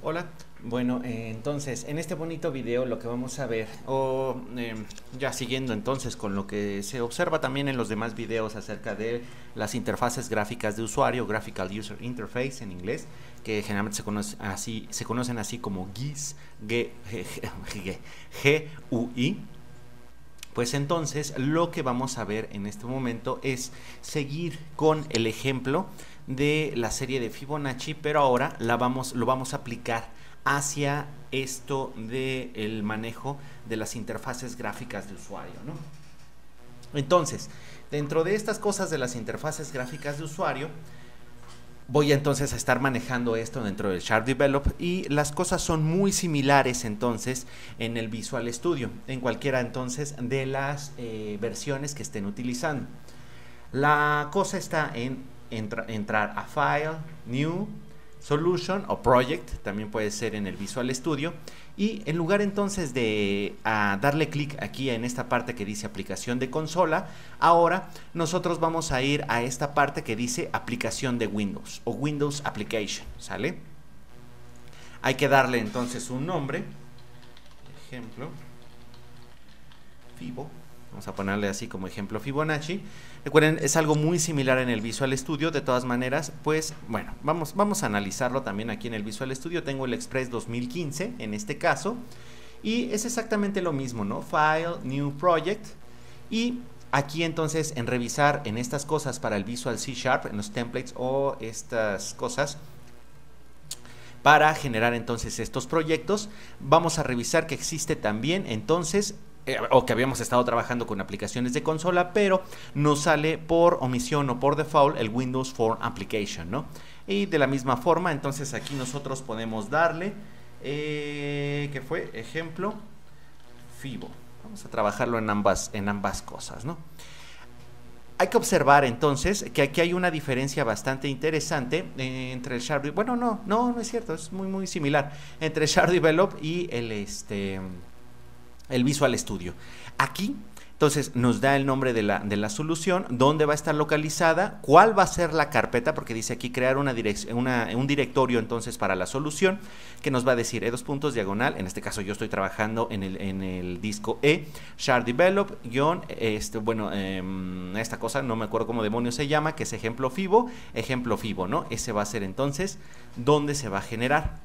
Hola, bueno, entonces en este bonito video lo que vamos a ver, ya siguiendo entonces con lo que se observa también en los demás videos acerca de las interfaces gráficas de usuario, Graphical User Interface en inglés, que generalmente se conocen así como GUIs, GUI. Pues entonces lo que vamos a ver en este momento es seguir con el ejemplo de la serie de Fibonacci, pero ahora lo vamos a aplicar hacia esto del manejo de las interfaces gráficas de usuario, ¿no? Entonces, dentro de estas cosas de las interfaces gráficas de usuario, voy entonces a estar manejando esto dentro del Sharp Develop y las cosas son muy similares entonces en el Visual Studio, en cualquiera entonces de las versiones que estén utilizando. La cosa está en entrar a File, New, Solution o Project, también puede ser en el Visual Studio, y en lugar entonces de darle clic aquí en esta parte que dice aplicación de consola, ahora nosotros vamos a ir a esta parte que dice aplicación de Windows o Windows Application, ¿sale? Hay que darle entonces un nombre, ejemplo, Fibo. Vamos a ponerle así como ejemplo Fibonacci. Recuerden, es algo muy similar en el Visual Studio. De todas maneras, pues bueno, vamos a analizarlo también aquí en el Visual Studio. Tengo el Express 2015 en este caso. Y es exactamente lo mismo, ¿no? File, New Project. Y aquí entonces en revisar en estas cosas para el Visual C Sharp, en los templates o estas cosas, para generar entonces estos proyectos, vamos a revisar que existe también entonces o que habíamos estado trabajando con aplicaciones de consola, pero nos sale por omisión o por default el Windows Form Application, ¿no? Y de la misma forma, entonces aquí nosotros podemos darle, ¿qué fue? Ejemplo, Fibo. Vamos a trabajarlo en ambas cosas, ¿no? Hay que observar entonces que aquí hay una diferencia bastante interesante entre el Sharp, bueno, no es cierto, es muy similar entre el Sharp Develop y el Visual Studio. Aquí entonces nos da el nombre de la solución, dónde va a estar localizada, cuál va a ser la carpeta, porque dice aquí crear un directorio entonces para la solución, que nos va a decir E2 en este caso yo estoy trabajando en el disco Sharp Develop, esta cosa no me acuerdo cómo demonios se llama, que es ejemplo Fibo, ¿no? Ese va a ser entonces donde se va a generar.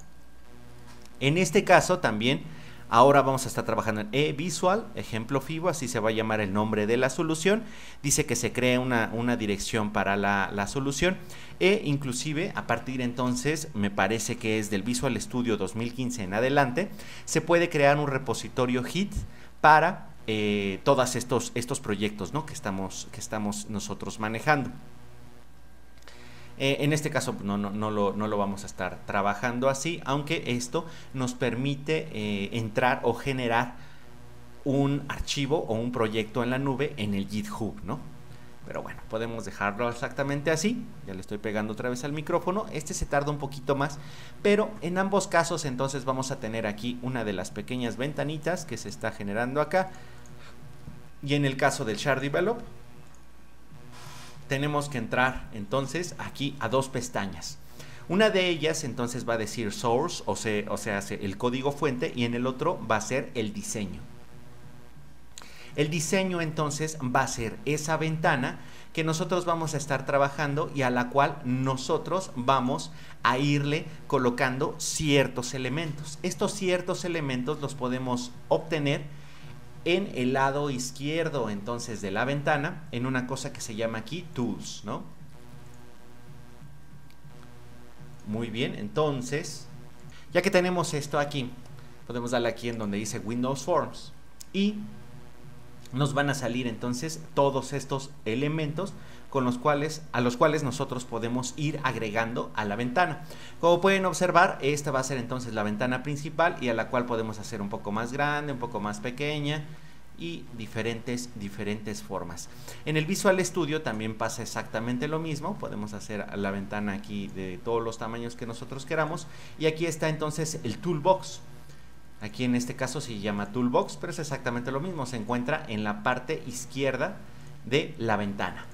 En este caso también ahora vamos a estar trabajando en eVisual, ejemplo Fibo, así se va a llamar el nombre de la solución. Dice que se cree una dirección para la solución e inclusive a partir entonces, me parece que es del Visual Studio 2015 en adelante, se puede crear un repositorio Git para todos estos proyectos, ¿no? que estamos nosotros manejando. En este caso no lo vamos a estar trabajando así, aunque esto nos permite entrar o generar un archivo o un proyecto en la nube en el GitHub, ¿no? Pero bueno, podemos dejarlo exactamente así. Ya le estoy pegando otra vez al micrófono. Este se tarda un poquito más, pero en ambos casos entonces vamos a tener aquí una de las pequeñas ventanitas que se está generando acá. Y en el caso del Sharp Develop, tenemos que entrar entonces aquí a dos pestañas. Una de ellas entonces va a decir source, o sea, el código fuente, y en el otro va a ser el diseño. El diseño entonces va a ser esa ventana que nosotros vamos a estar trabajando y a la cual nosotros vamos a irle colocando ciertos elementos. Estos ciertos elementos los podemos obtener en el lado izquierdo entonces de la ventana, en una cosa que se llama aquí Tools, ¿no? Muy bien, entonces, ya que tenemos esto aquí, podemos darle aquí en donde dice Windows Forms y nos van a salir entonces todos estos elementos a los cuales nosotros podemos ir agregando a la ventana. Como pueden observar, esta va a ser entonces la ventana principal y a la cual podemos hacer un poco más grande, un poco más pequeña y diferentes formas. En el Visual Studio también pasa exactamente lo mismo. Podemos hacer la ventana aquí de todos los tamaños que nosotros queramos y aquí está entonces el Toolbox. Aquí en este caso se llama Toolbox, pero es exactamente lo mismo. Se encuentra en la parte izquierda de la ventana.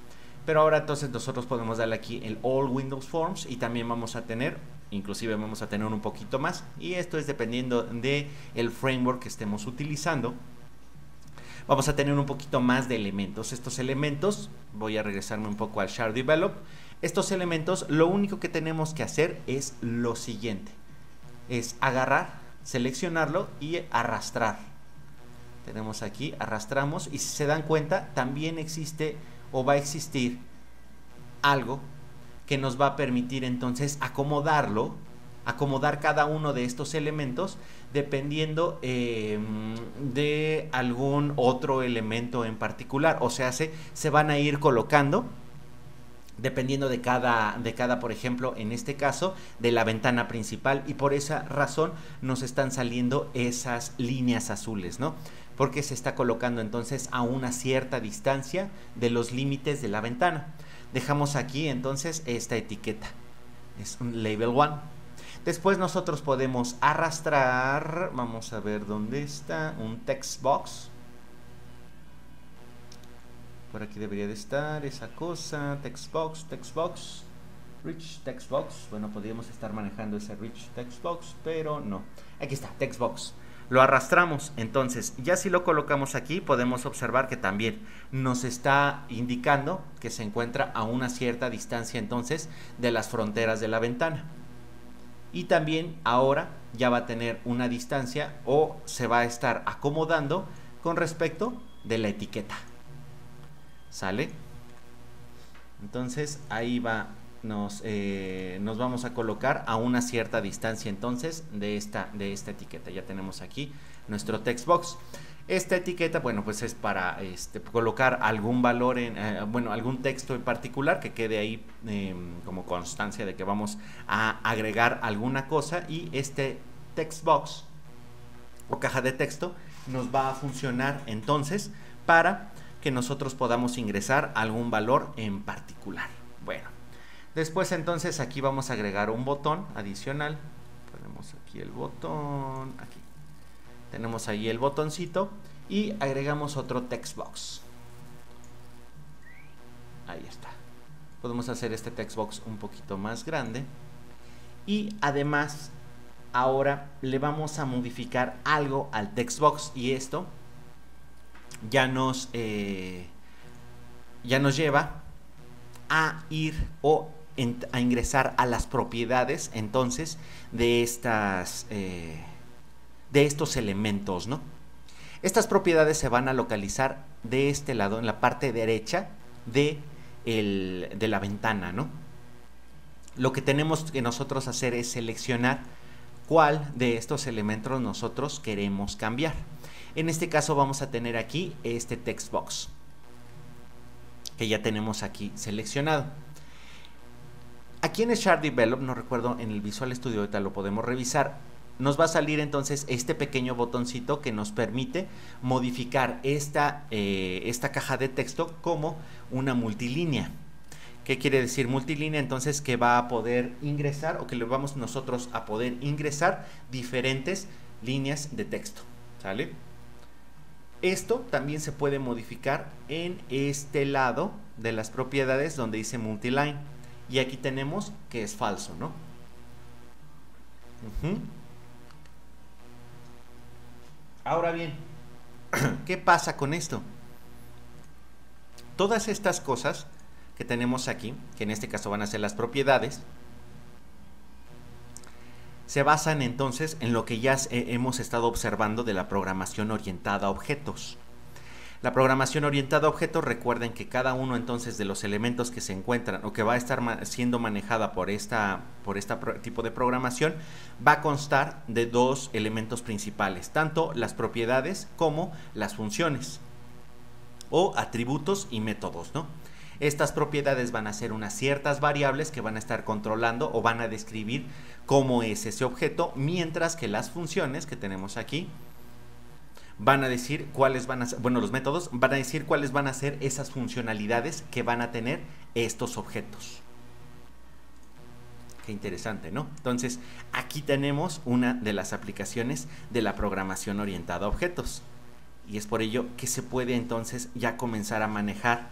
Pero ahora entonces nosotros podemos darle aquí el All Windows Forms y también vamos a tener, inclusive vamos a tener un poquito más, y esto es dependiendo de el framework que estemos utilizando. Vamos a tener un poquito más de elementos. Estos elementos, voy a regresarme un poco al Shard Develop. Estos elementos, lo único que tenemos que hacer es lo siguiente. Es agarrar, seleccionarlo y arrastrar. Tenemos aquí, arrastramos, y si se dan cuenta, también existe o va a existir algo que nos va a permitir entonces acomodarlo, acomodar cada uno de estos elementos dependiendo de algún otro elemento en particular. O sea, se van a ir colocando dependiendo de cada, por ejemplo, en este caso, de la ventana principal, y por esa razón nos están saliendo esas líneas azules, ¿no? Porque se está colocando entonces a una cierta distancia de los límites de la ventana. Dejamos aquí entonces esta etiqueta, es un label 1. Después nosotros podemos arrastrar, vamos a ver dónde está, un text box. Por aquí debería de estar esa cosa, text box, rich text box. Bueno, podríamos estar manejando ese rich text box, pero no. Aquí está, text box. Lo arrastramos, entonces ya si lo colocamos aquí podemos observar que también nos está indicando que se encuentra a una cierta distancia entonces de las fronteras de la ventana. Y también ahora ya va a tener una distancia o se va a estar acomodando con respecto de la etiqueta. ¿Sale? Entonces ahí va, nos vamos a colocar a una cierta distancia entonces de esta etiqueta. Ya tenemos aquí nuestro text box. Esta etiqueta, bueno, pues es para colocar algún valor en, algún texto en particular que quede ahí como constancia de que vamos a agregar alguna cosa, y este text box o caja de texto nos va a funcionar entonces para que nosotros podamos ingresar algún valor en particular. Bueno, después entonces aquí vamos a agregar un botón adicional. Ponemos aquí el botón, aquí tenemos ahí el botoncito y agregamos otro text box. Ahí está. Podemos hacer este text box un poquito más grande, y además ahora le vamos a modificar algo al text box, y esto ya nos lleva a ir a ingresar a las propiedades entonces de estos elementos, ¿no? Estas propiedades se van a localizar de este lado, en la parte derecha de la ventana, ¿no? Lo que tenemos que nosotros hacer es seleccionar cuál de estos elementos nosotros queremos cambiar. En este caso vamos a tener aquí este text box que ya tenemos aquí seleccionado. Aquí en el Shard Develop, no recuerdo, en el Visual Studio, ahorita lo podemos revisar, nos va a salir entonces este pequeño botoncito que nos permite modificar esta caja de texto como una multilínea. ¿Qué quiere decir multilínea? Entonces que va a poder ingresar, o que le vamos nosotros a poder ingresar diferentes líneas de texto, ¿sale? Esto también se puede modificar en este lado de las propiedades donde dice multiline, y aquí tenemos que es falso, ¿no? Ahora bien, ¿qué pasa con esto? Todas estas cosas que tenemos aquí, que en este caso van a ser las propiedades, se basan entonces en lo que ya hemos estado observando de la programación orientada a objetos. La programación orientada a objetos, recuerden que cada uno entonces de los elementos que se encuentran o que va a estar siendo manejada por este tipo de programación va a constar de dos elementos principales, tanto las propiedades como las funciones o atributos y métodos, ¿no? Estas propiedades van a ser unas ciertas variables que van a estar controlando o van a describir cómo es ese objeto, mientras que las funciones que tenemos aquí van a decir cuáles van a ser, bueno, los métodos van a decir cuáles van a ser esas funcionalidades que van a tener estos objetos. Qué interesante, ¿no? Entonces, aquí tenemos una de las aplicaciones de la programación orientada a objetos. Y es por ello que se puede entonces ya comenzar a manejar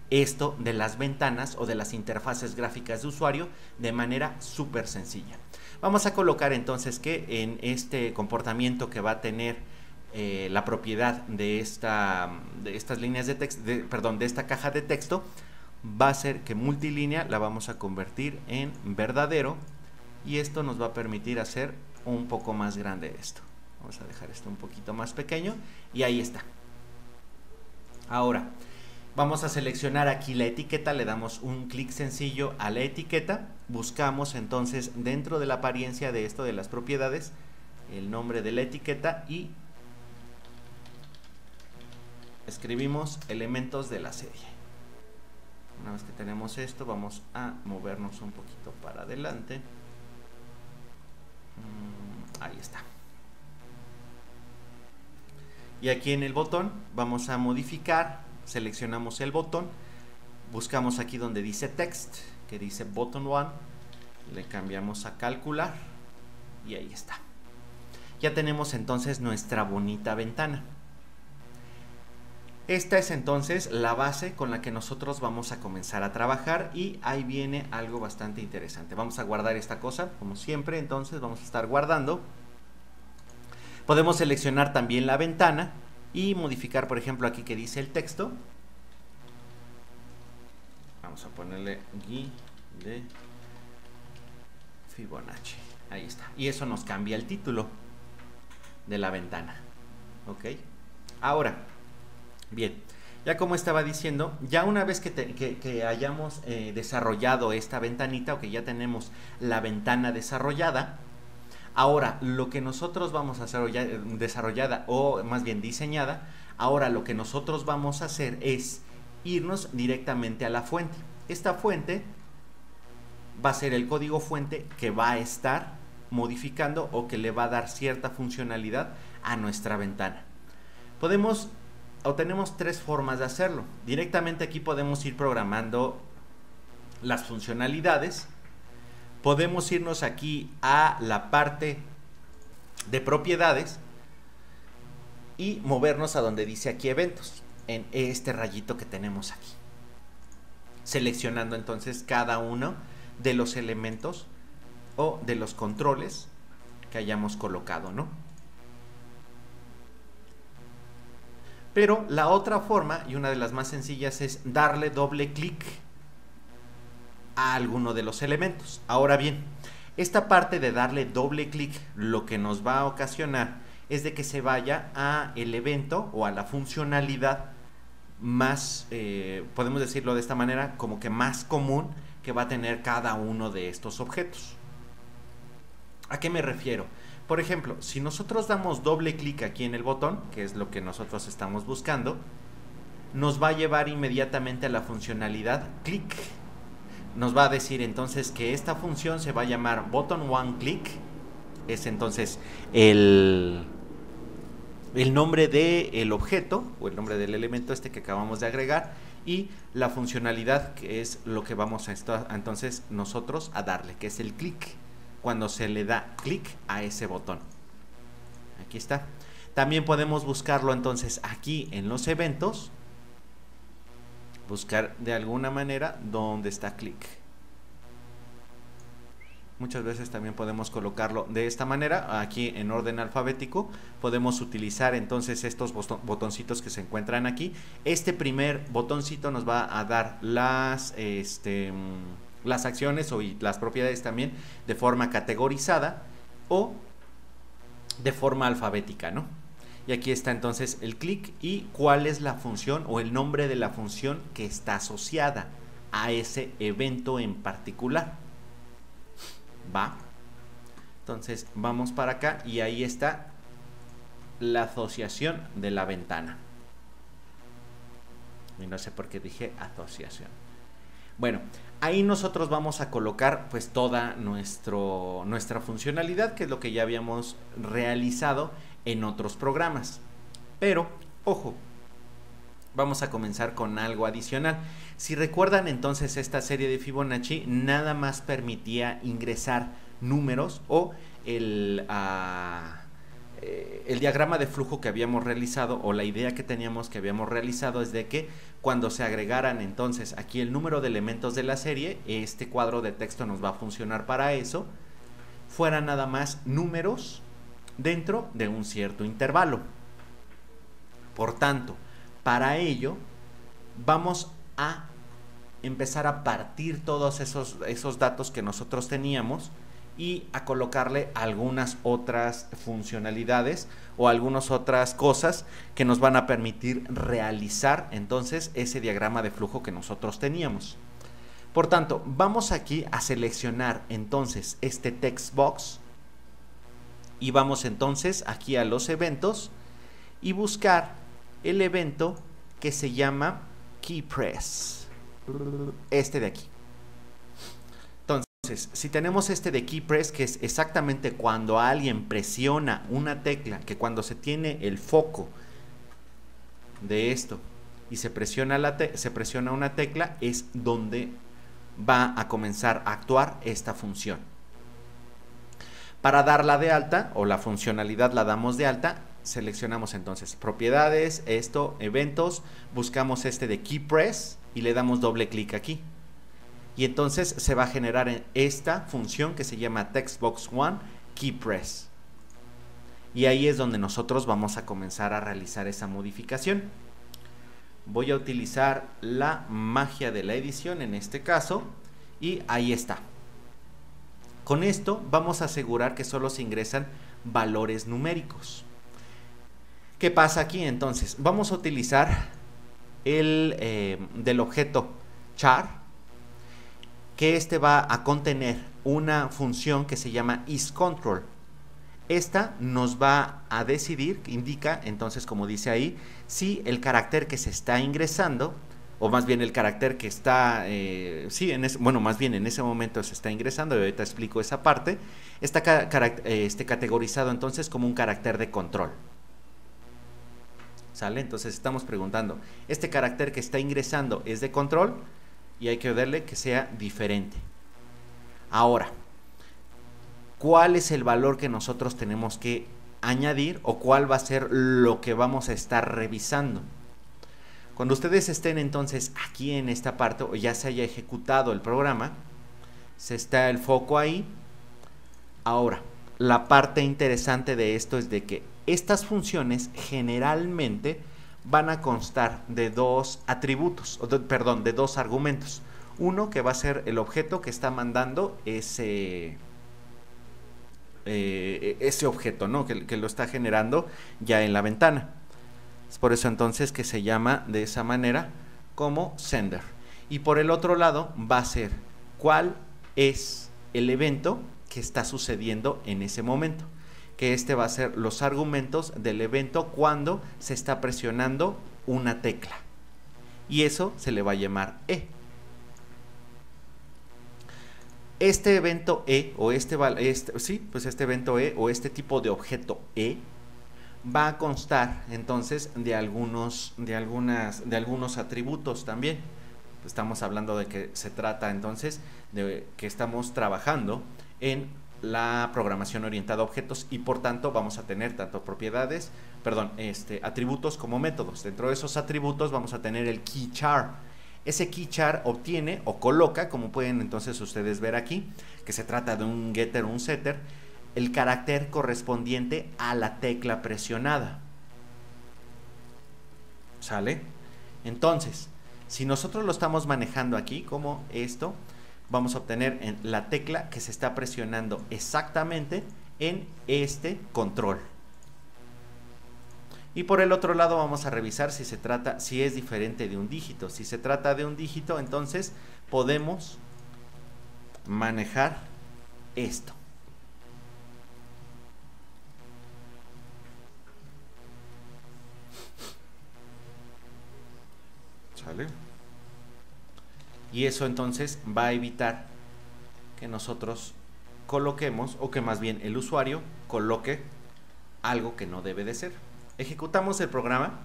esto de las ventanas o de las interfaces gráficas de usuario de manera súper sencilla. Vamos a colocar entonces que en este comportamiento que va a tener la propiedad de estas líneas de texto, de esta caja de texto, va a ser que multilínea la vamos a convertir en verdadero, y esto nos va a permitir hacer un poco más grande esto. Vamos a dejar esto un poquito más pequeño y ahí está. Ahora vamos a seleccionar aquí la etiqueta, le damos un clic sencillo a la etiqueta, buscamos entonces dentro de la apariencia de esto de las propiedades el nombre de la etiqueta y escribimos elementos de la serie. Una vez que tenemos esto, vamos a movernos un poquito para adelante. Ahí está. Y aquí en el botón vamos a modificar, seleccionamos el botón, buscamos aquí donde dice text, que dice button 1, le cambiamos a calcular y ahí está. Ya tenemos entonces nuestra bonita ventana. Esta es entonces la base con la que nosotros vamos a comenzar a trabajar, y ahí viene algo bastante interesante. Vamos a guardar esta cosa como siempre, entonces vamos a estar guardando. Podemos seleccionar también la ventana y modificar, por ejemplo, aquí que dice el texto. Vamos a ponerle GUI de Fibonacci. Ahí está. Y eso nos cambia el título de la ventana. ¿Ok? Ahora, bien, ya como estaba diciendo, ya una vez que hayamos desarrollado esta ventanita, o que ya tenemos la ventana desarrollada, ahora lo que nosotros vamos a hacer, ya desarrollada o más bien diseñada, ahora lo que nosotros vamos a hacer es irnos directamente a la fuente. Esta fuente va a ser el código fuente que va a estar modificando o que le va a dar cierta funcionalidad a nuestra ventana. Tenemos tres formas de hacerlo. Directamente aquí podemos ir programando las funcionalidades. Podemos irnos aquí a la parte de propiedades y movernos a donde dice aquí eventos, en este rayito que tenemos aquí, seleccionando entonces cada uno de los elementos o de los controles que hayamos colocado, ¿no? Pero la otra forma, y una de las más sencillas, es darle doble clic a alguno de los elementos. Ahora bien, esta parte de darle doble clic lo que nos va a ocasionar es de que se vaya a el evento o a la funcionalidad más, podemos decirlo de esta manera, como que más común que va a tener cada uno de estos objetos. ¿A qué me refiero? Por ejemplo, si nosotros damos doble clic aquí en el botón, que es lo que nosotros estamos buscando, nos va a llevar inmediatamente a la funcionalidad click. Nos va a decir entonces que esta función se va a llamar button one click. Es entonces el nombre del objeto o el nombre del elemento este que acabamos de agregar, y la funcionalidad que es lo que vamos a entonces nosotros a darle, que es el click, cuando se le da clic a ese botón. Aquí está. También podemos buscarlo entonces aquí en los eventos, buscar de alguna manera dónde está clic. Muchas veces también podemos colocarlo de esta manera, aquí en orden alfabético. Podemos utilizar entonces estos botoncitos que se encuentran aquí. Este primer botoncito nos va a dar las acciones y las propiedades también de forma categorizada o de forma alfabética, ¿no? Y aquí está entonces el clic y cuál es la función o el nombre de la función que está asociada a ese evento en particular. ¿Va? Entonces vamos para acá y ahí está la asociación de la ventana. Y no sé por qué dije asociación. Bueno, ahí nosotros vamos a colocar pues toda nuestra funcionalidad, que es lo que ya habíamos realizado en otros programas. Pero, ojo, vamos a comenzar con algo adicional. Si recuerdan entonces, esta serie de Fibonacci nada más permitía ingresar números o el el diagrama de flujo que habíamos realizado, o la idea que teníamos que habíamos realizado, es de que cuando se agregaran entonces aquí el número de elementos de la serie, este cuadro de texto nos va a funcionar para eso, fueran nada más números dentro de un cierto intervalo. Por tanto, para ello vamos a empezar a partir todos esos datos que nosotros teníamos y a colocarle algunas otras funcionalidades o algunas otras cosas que nos van a permitir realizar entonces ese diagrama de flujo que nosotros teníamos. Por tanto, vamos aquí a seleccionar entonces este text box y vamos entonces aquí a los eventos y buscar el evento que se llama KeyPress, este de aquí. Entonces, si tenemos este de KeyPress, que es exactamente cuando alguien presiona una tecla, que cuando se tiene el foco de esto y se presiona una tecla, es donde va a comenzar a actuar esta función. Para darla de alta, o la funcionalidad la damos de alta, seleccionamos entonces propiedades, eventos, buscamos este de KeyPress y le damos doble clic aquí. Y entonces se va a generar esta función que se llama TextBox1 KeyPress. Y ahí es donde nosotros vamos a comenzar a realizar esa modificación. Voy a utilizar la magia de la edición en este caso y ahí está. Con esto vamos a asegurar que solo se ingresan valores numéricos. ¿Qué pasa aquí entonces? Vamos a utilizar el del objeto char, que este va a contener una función que se llama isControl. Esta nos va a decidir, indica entonces, como dice ahí, si el carácter que se está ingresando, o más bien el carácter que está, más bien en ese momento se está ingresando, y ahorita explico esa parte, está categorizado entonces como un carácter de control. ¿Sale? Entonces estamos preguntando, ¿este carácter que está ingresando es de control? Y hay que darle que sea diferente. Ahora, ¿cuál es el valor que nosotros tenemos que añadir o cuál va a ser lo que vamos a estar revisando? Cuando ustedes estén entonces aquí en esta parte o ya se haya ejecutado el programa, se está el foco ahí. Ahora, la parte interesante de esto es de que estas funciones generalmente van a constar de dos atributos, de dos argumentos. Uno que va a ser el objeto que está mandando ese objeto, ¿no? Que lo está generando ya en la ventana. Es por eso entonces que se llama de esa manera como sender. Y por el otro lado va a ser cuál es el evento que está sucediendo en ese momento. Que este va a ser los argumentos del evento cuando se está presionando una tecla. Y eso se le va a llamar E. Este evento E o este evento E o este tipo de objeto E va a constar entonces de algunos atributos también. Estamos hablando de que se trata entonces de que estamos trabajando en la programación orientada a objetos y por tanto vamos a tener tanto atributos como métodos. Dentro de esos atributos vamos a tener el keyChar. Ese keyChar obtiene o coloca, como pueden entonces ustedes ver aquí, que se trata de un getter o un setter, el carácter correspondiente a la tecla presionada. ¿Sale? Entonces, si nosotros lo estamos manejando aquí como esto, vamos a obtener en la tecla que se está presionando exactamente en este control. Y por el otro lado vamos a revisar si es diferente de un dígito. Si se trata de un dígito, entonces podemos manejar esto. ¿Sale? Y eso entonces va a evitar que nosotros coloquemos, o que más bien el usuario coloque algo que no debe de ser. Ejecutamos el programa,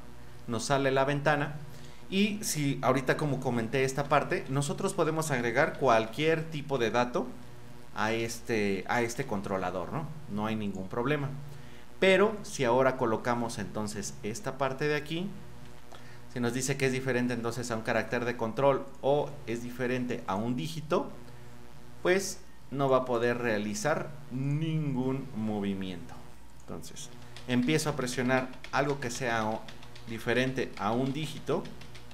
nos sale la ventana y si ahorita como comenté esta parte, nosotros podemos agregar cualquier tipo de dato a este controlador, ¿no? No hay ningún problema. Pero si ahora colocamos entonces esta parte de aquí, si nos dice que es diferente entonces a un carácter de control o es diferente a un dígito, pues no va a poder realizar ningún movimiento. Entonces, empiezo a presionar algo que sea diferente a un dígito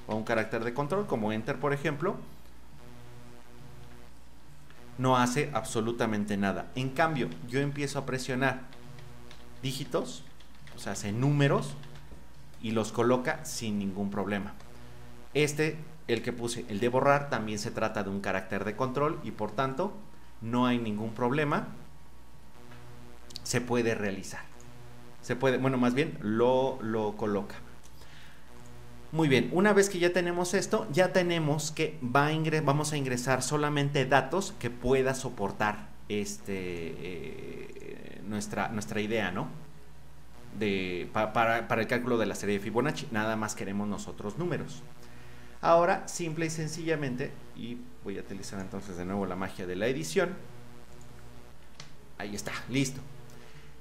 o a un carácter de control, como Enter, por ejemplo. No hace absolutamente nada. En cambio, yo empiezo a presionar dígitos, o sea, hace números, y los coloca sin ningún problema. El que puse, el de borrar, también se trata de un carácter de control y por tanto no hay ningún problema. Se puede realizar. Se puede, bueno, más bien lo coloca. Muy bien, una vez que ya tenemos esto, ya tenemos que vamos a ingresar solamente datos que pueda soportar nuestra idea, ¿no? Para el cálculo de la serie de Fibonacci. Nada más queremos nosotros números. Ahora, simple y sencillamente, y voy a utilizar entonces de nuevo la magia de la edición. Ahí está, listo.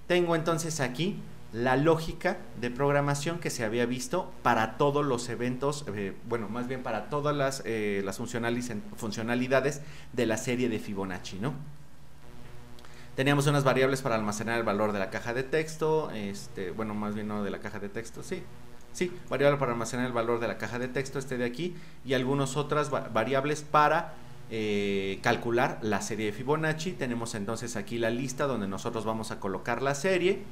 Tengo entonces aquí la lógica de programación que se había visto para todos los eventos, bueno, más bien para todas las funcionalidades de la serie de Fibonacci, ¿no? Teníamos unas variables para almacenar el valor de la caja de texto, bueno, más bien no de la caja de texto, sí, variable para almacenar el valor de la caja de texto, de aquí, y algunas otras variables para calcular la serie de Fibonacci. Tenemos entonces aquí la lista donde nosotros vamos a colocar la serie.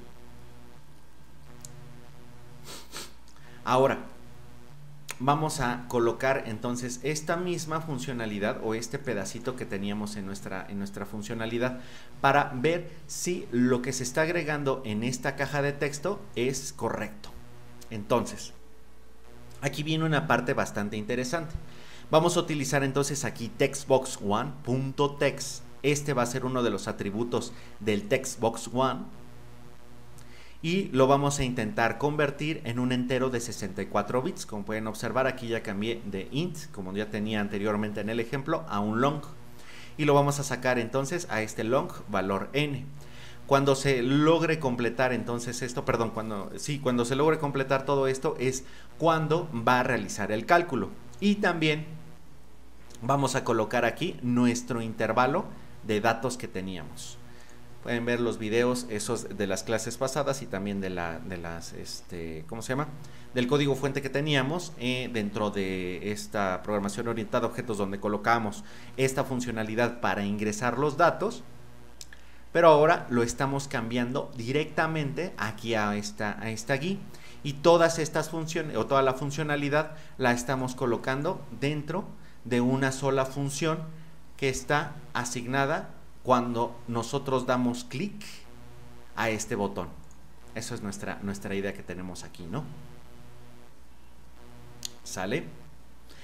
Ahora, vamos a colocar entonces esta misma funcionalidad o este pedacito que teníamos en nuestra funcionalidad para ver si lo que se está agregando en esta caja de texto es correcto. Entonces, aquí viene una parte bastante interesante. Vamos a utilizar entonces aquí textbox1.text. Este va a ser uno de los atributos del textbox1. Y lo vamos a intentar convertir en un entero de 64 bits. Como pueden observar, aquí ya cambié de int, como ya tenía anteriormente en el ejemplo, a un long. Y lo vamos a sacar entonces a este long valor n. Cuando se logre completar entonces esto, perdón, cuando se logre completar todo esto es cuando va a realizar el cálculo. Y también vamos a colocar aquí nuestro intervalo de datos que teníamos. Pueden ver los videos esos de las clases pasadas y también de ¿cómo se llama? Del código fuente que teníamos dentro de esta programación orientada a objetos, donde colocamos esta funcionalidad para ingresar los datos, pero ahora lo estamos cambiando directamente aquí a esta GUI, y todas estas funciones o toda la funcionalidad la estamos colocando dentro de una sola función que está asignada cuando nosotros damos clic a este botón. Eso es nuestra idea que tenemos aquí, ¿no? ¿Sale?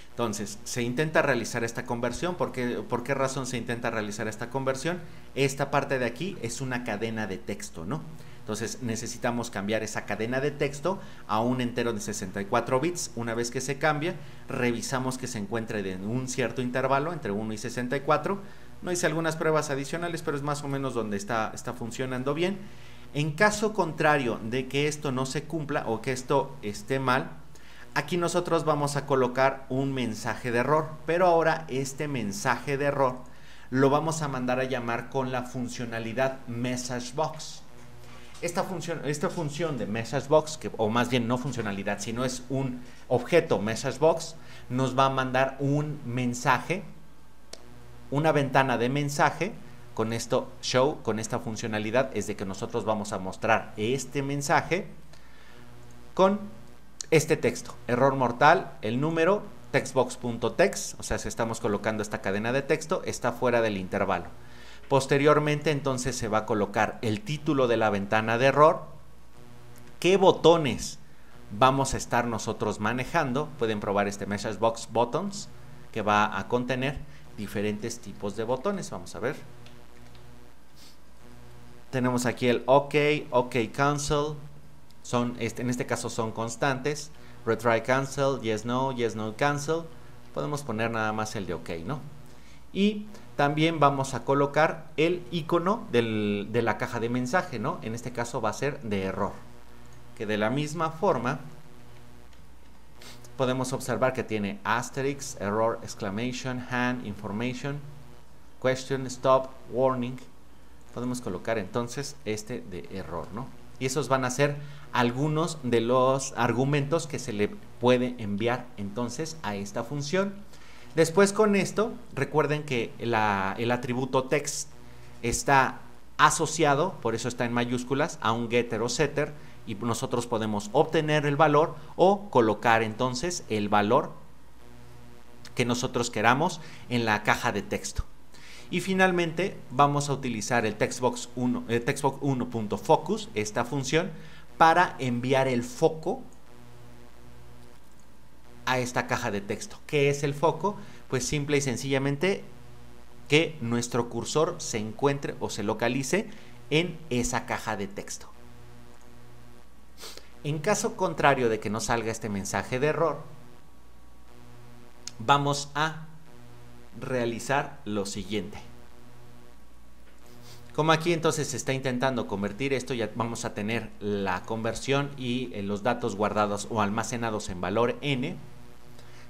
Entonces, se intenta realizar esta conversión. ¿Por qué razón se intenta realizar esta conversión? Esta parte de aquí es una cadena de texto, ¿no? Entonces, necesitamos cambiar esa cadena de texto a un entero de 64 bits. Una vez que se cambia, revisamos que se encuentre en un cierto intervalo, entre 1 y 64. No hice algunas pruebas adicionales, pero es más o menos donde está funcionando bien. En caso contrario de que esto no se cumpla o que esto esté mal, aquí nosotros vamos a colocar un mensaje de error, pero ahora este mensaje de error lo vamos a mandar a llamar con la funcionalidad MessageBox. Esta función de MessageBox, o más bien no funcionalidad, sino es un objeto MessageBox, nos va a mandar un mensaje, una ventana de mensaje con esto show, con esta funcionalidad, es de que nosotros vamos a mostrar este mensaje con este texto: error mortal, el número, textbox.text, o sea, si estamos colocando esta cadena de texto, está fuera del intervalo. Posteriormente, entonces, se va a colocar el título de la ventana de error, qué botones vamos a estar nosotros manejando. Pueden probar este MessageBox Buttons, que va a contener diferentes tipos de botones. Vamos a ver. Tenemos aquí el OK, OK Cancel. En este caso son constantes. Retry Cancel, Yes No Cancel. Podemos poner nada más el de OK, ¿no? Y también vamos a colocar el icono de la caja de mensaje, ¿no? En este caso va a ser de error. Que de la misma forma podemos observar que tiene asterisk, error, exclamation, hand, information, question, stop, warning. Podemos colocar entonces este de error, ¿no? Y esos van a ser algunos de los argumentos que se le puede enviar entonces a esta función. Después con esto, recuerden que el atributo text está asociado, por eso está en mayúsculas, a un getter o setter, y nosotros podemos obtener el valor o colocar entonces el valor que nosotros queramos en la caja de texto. Y finalmente vamos a utilizar el textbox1.focus, esta función, para enviar el foco a esta caja de texto. ¿Qué es el foco? Pues simple y sencillamente que nuestro cursor se encuentre o se localice en esa caja de texto. En caso contrario de que no salga este mensaje de error, vamos a realizar lo siguiente. Como aquí entonces se está intentando convertir esto, ya vamos a tener la conversión y los datos guardados o almacenados en valor n.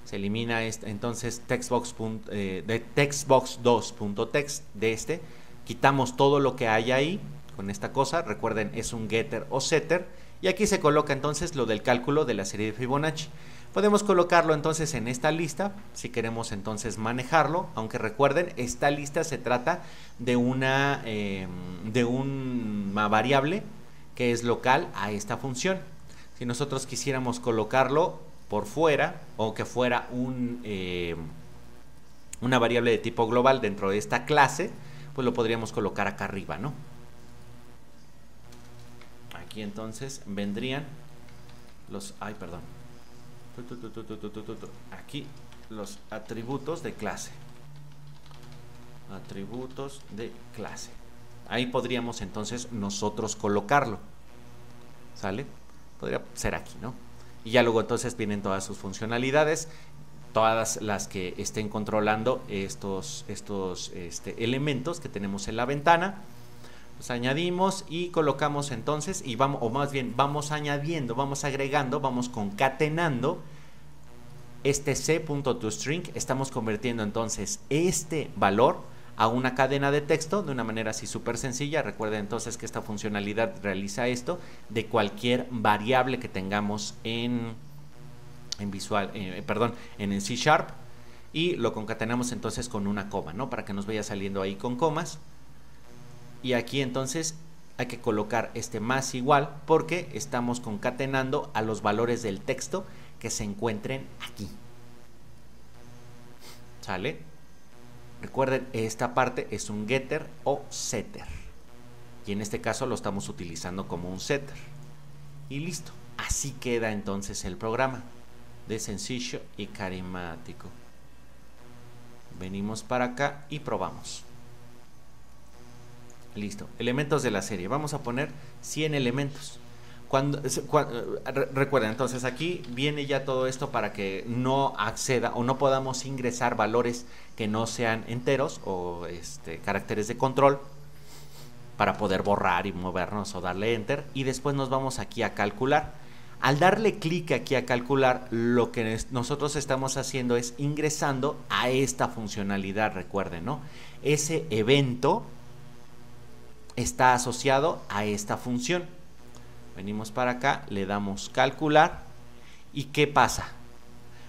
Se elimina entonces textbox2.text de este. Quitamos todo lo que hay ahí con esta cosa. Recuerden, es un getter o setter. Y aquí se coloca entonces lo del cálculo de la serie de Fibonacci. Podemos colocarlo entonces en esta lista si queremos entonces manejarlo, aunque recuerden, esta lista se trata de una variable que es local a esta función. Si nosotros quisiéramos colocarlo por fuera o que fuera una variable de tipo global dentro de esta clase, pues lo podríamos colocar acá arriba, ¿no? Aquí entonces vendrían los... Ay, perdón. Aquí los atributos de clase. Atributos de clase. Ahí podríamos entonces nosotros colocarlo. ¿Sale? Podría ser aquí, ¿no? Y ya luego entonces vienen todas sus funcionalidades, todas las que estén controlando estos elementos que tenemos en la ventana. Los añadimos y colocamos entonces, y vamos, o más bien vamos añadiendo, vamos agregando, vamos concatenando este c.toString. Estamos convirtiendo entonces este valor a una cadena de texto de una manera así súper sencilla. Recuerden entonces que esta funcionalidad realiza esto de cualquier variable que tengamos en el C#, y lo concatenamos entonces con una coma, ¿no? Para que nos vaya saliendo ahí con comas. Y aquí entonces hay que colocar este más igual porque estamos concatenando a los valores del texto que se encuentren aquí. ¿Sale? Recuerden, esta parte es un getter o setter. Y en este caso lo estamos utilizando como un setter. Y listo. Así queda entonces el programa. De sencillo y carismático. Venimos para acá y probamos. Listo. Elementos de la serie. Vamos a poner 100 elementos. Recuerden, entonces aquí viene ya todo esto para que no acceda o no podamos ingresar valores que no sean enteros o caracteres de control para poder borrar y movernos o darle enter. Y después nos vamos aquí a calcular. Al darle clic aquí a calcular, lo que nosotros estamos haciendo es ingresando a esta funcionalidad. Recuerden, ¿no? Ese evento está asociado a esta función. Venimos para acá, le damos calcular. ¿Y qué pasa?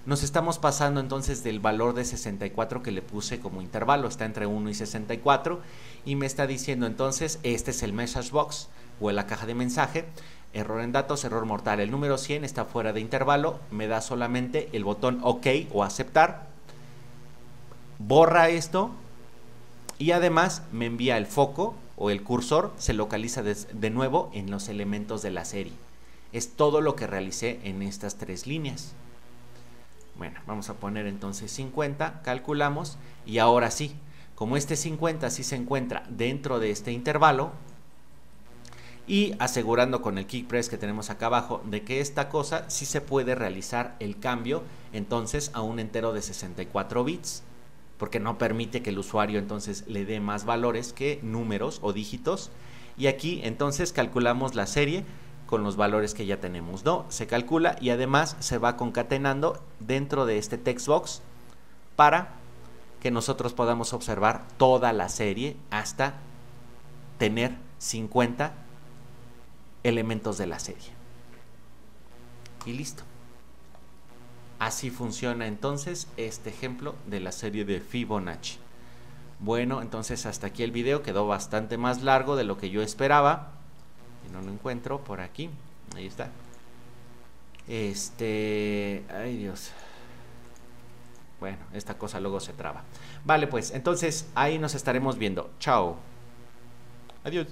Nos estamos pasando entonces del valor de 64 que le puse como intervalo. Está entre 1 y 64. Y me está diciendo entonces, este es el message box o la caja de mensaje. Error en datos, error mortal. El número 100 está fuera de intervalo. Me da solamente el botón OK o aceptar. Borra esto. Y además me envía el foco o el cursor, se localiza de nuevo en los elementos de la serie. Es todo lo que realicé en estas tres líneas. Bueno, vamos a poner entonces 50, calculamos, y ahora sí, como este 50 sí se encuentra dentro de este intervalo, y asegurando con el kick press que tenemos acá abajo de que esta cosa sí se puede realizar el cambio entonces a un entero de 64 bits. porque no permite que el usuario entonces le dé más valores que números o dígitos. Y aquí entonces calculamos la serie con los valores que ya tenemos, ¿no? Se calcula y además se va concatenando dentro de este text box para que nosotros podamos observar toda la serie hasta tener 50 elementos de la serie. Y listo. Así funciona entonces este ejemplo de la serie de Fibonacci. Bueno, entonces hasta aquí el video, quedó bastante más largo de lo que yo esperaba. Y no lo encuentro por aquí. Ahí está. Ay Dios. Bueno, esta cosa luego se traba. Vale, pues entonces ahí nos estaremos viendo. Chao. Adiós.